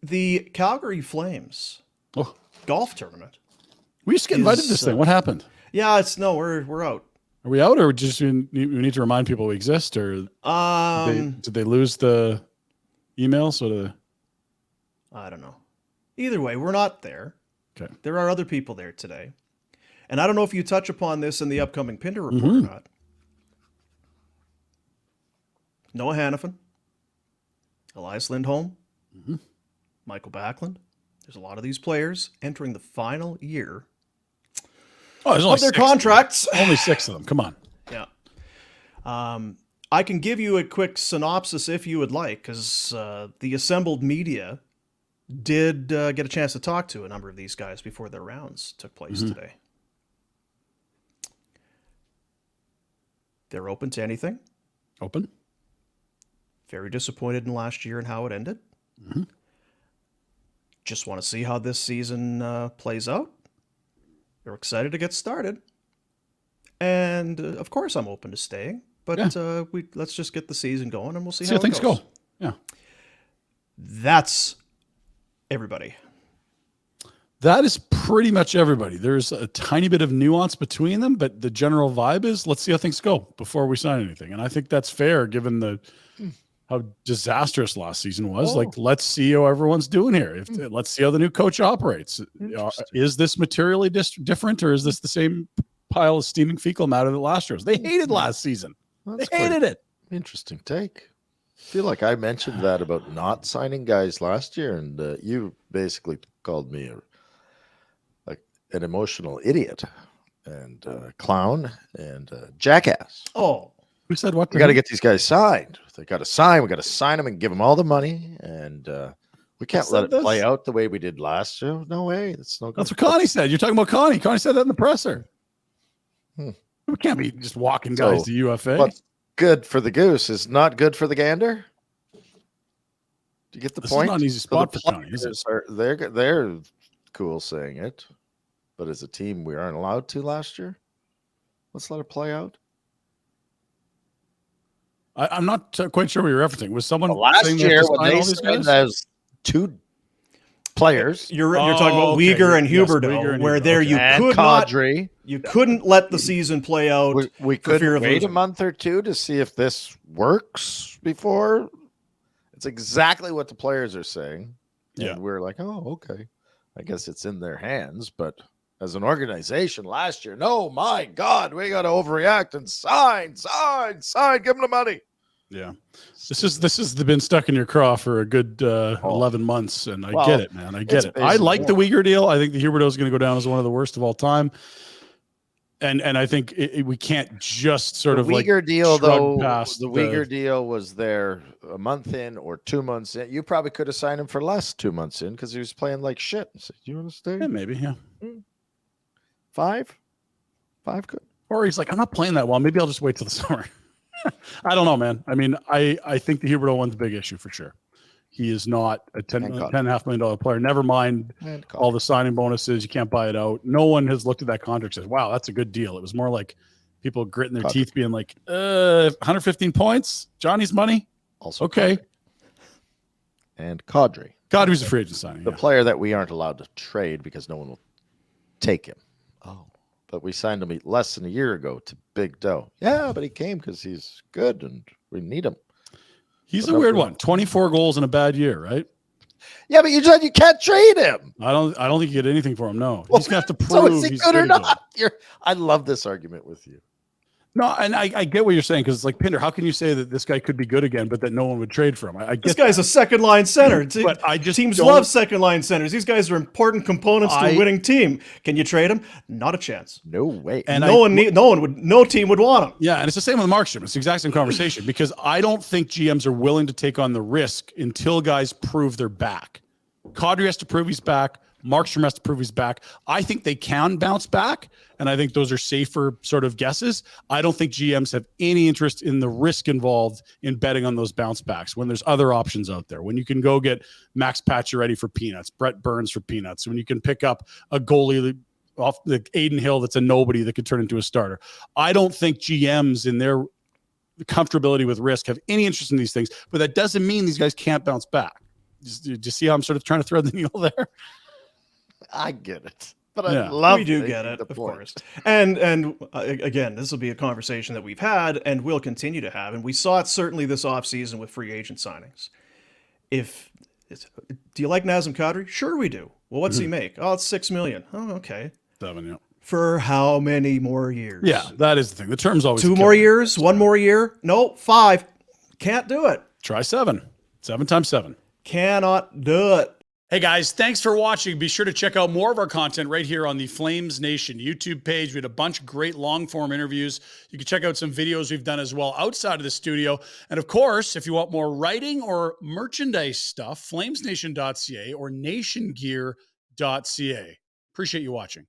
The Calgary Flames golf tournament. We used to get invited to this thing. What happened? Yeah, we're out. Are we out, or just we need to remind people we exist, or did they lose the emails? Or I don't know. Either way, we're not there. Okay. There are other people there today. And I don't know if you touch upon this in the upcoming Pinder report or not. Noah Hannafin, Elias Lindholm, Michael Backlund. There's a lot of these players entering the final year of their contracts. Only 6 of them. Come on. Yeah. I can give you a quick synopsis if you would like, because the assembled media did get a chance to talk to a number of these guys before their rounds took place today. They're open to anything. Open. Very disappointed in last year and how it ended. Just want to see how this season plays out. They're excited to get started. And, of course, I'm open to staying. But let's just get the season going, and we'll see how things goes. go. Yeah. That's everybody. That is pretty much everybody. There's a tiny bit of nuance between them, but the general vibe is let's see how things go before we sign anything. And I think that's fair given how disastrous last season was. Like, let's see how everyone's doing here. Let's see how the new coach operates. Is this materially different, or is this the same pile of steaming fecal matter that last year was? They hated last season. They hated it. Interesting take. I feel like I mentioned that about not signing guys last year, and you basically called me an emotional idiot and clown and jackass. Oh, who said what? We got to get these guys signed. They got to sign. We got to sign them and give them all the money. And we can't let it play out the way we did last year. No way. That's no good. That's what Connie said. You're talking about Connie. Connie said that in the presser. We can't be just walking guys to UFA. What's good for the goose is not good for the gander. Do you get the point? Is not an easy spot for Connie, is it? They're cool saying it. But as a team, we aren't allowed to last year. Let's let it play out. I'm not quite sure what you're referencing. Was someone last year when they signed those 2 players? You're talking about Weegar and Huberdeau, where there you could Kadri. not, you couldn't let the season play out. We could wait a month or 2 to see if this works before. It's exactly what the players are saying. Yeah, and we're like, oh, okay. I guess it's in their hands, but as an organization last year, no, my God, we got to overreact and sign, give them the money. Yeah, this has been stuck in your craw for a good 11 months, and I get it, man. I get it. I like the Weegar deal. I think the Huberdeau is going to go down as one of the worst of all time, and I think we can't just sort of Weegar deal though. The Weegar deal was there a month in or 2 months in. You probably could have signed him for less 2 months in because he was playing like shit. So, do you want to stay? Yeah, maybe. Yeah. 5 could. Or he's like, I'm not playing that well. Maybe I'll just wait till the summer. I don't know, man. I mean, I think the Huberdeau one's a big issue for sure. He is not a $10.5 million player. Never mind all the signing bonuses. You can't buy it out. No one has looked at that contract and says, wow, that's a good deal. It was more like people gritting their teeth being like, 115 points, Johnny's money. Also, okay. And Kadri. Kadri's a free agent signing. The player that we aren't allowed to trade because no one will take him. But we signed him less than a year ago to big dough. Yeah, but he came because he's good and we need him. He's a weird one. 24 goals in a bad year, right? Yeah, but you said you can't trade him. I don't think you get anything for him. No, he's gonna have to prove so is he he's good or not. I love this argument with you. No, and I get what you're saying because it's like Pinder. How can you say that this guy could be good again, but that no one would trade for him? I get this guy's a second line center. But teams love second line centers. These guys are important components to a winning team. Can you trade him? Not a chance. No way. And no team would want him. Yeah, and it's the same with Markstrom. It's the exact same conversation because I don't think GMs are willing to take on the risk until guys prove they're back. Kadri has to prove he's back. Markstrom has to prove he's back. I think they can bounce back, and I think those are safer sort of guesses. I don't think GMs have any interest in the risk involved in betting on those bounce backs when there's other options out there. When you can go get Max Pacioretty for peanuts, Brett Burns for peanuts, when you can pick up a goalie off the Aiden Hill that's a nobody that could turn into a starter. I don't think GMs in their comfortability with risk have any interest in these things, but that doesn't mean these guys can't bounce back. Do you see how I'm sort of trying to thread the needle there? I get it, but Yeah. I love We do making get it, the of point. course. And again, this will be a conversation that we've had and will continue to have. And we saw it certainly this offseason with free agent signings. Do you like Nazem Kadri? Sure we do. Well, what's he make? Oh, it's $6 million. Oh, okay. 7, yeah. For how many more years? Yeah, that is the thing. The term's always 2 a more killer. years? 1 more year? No, 5. Can't do it. Try 7. 7 times 7. Cannot do it. Hey guys, thanks for watching. Be sure to check out more of our content right here on the Flames Nation YouTube page. We had a bunch of great long form interviews. You can check out some videos we've done as well outside of the studio. And of course, if you want more writing or merchandise stuff, flamesnation.ca or nationgear.ca. Appreciate you watching.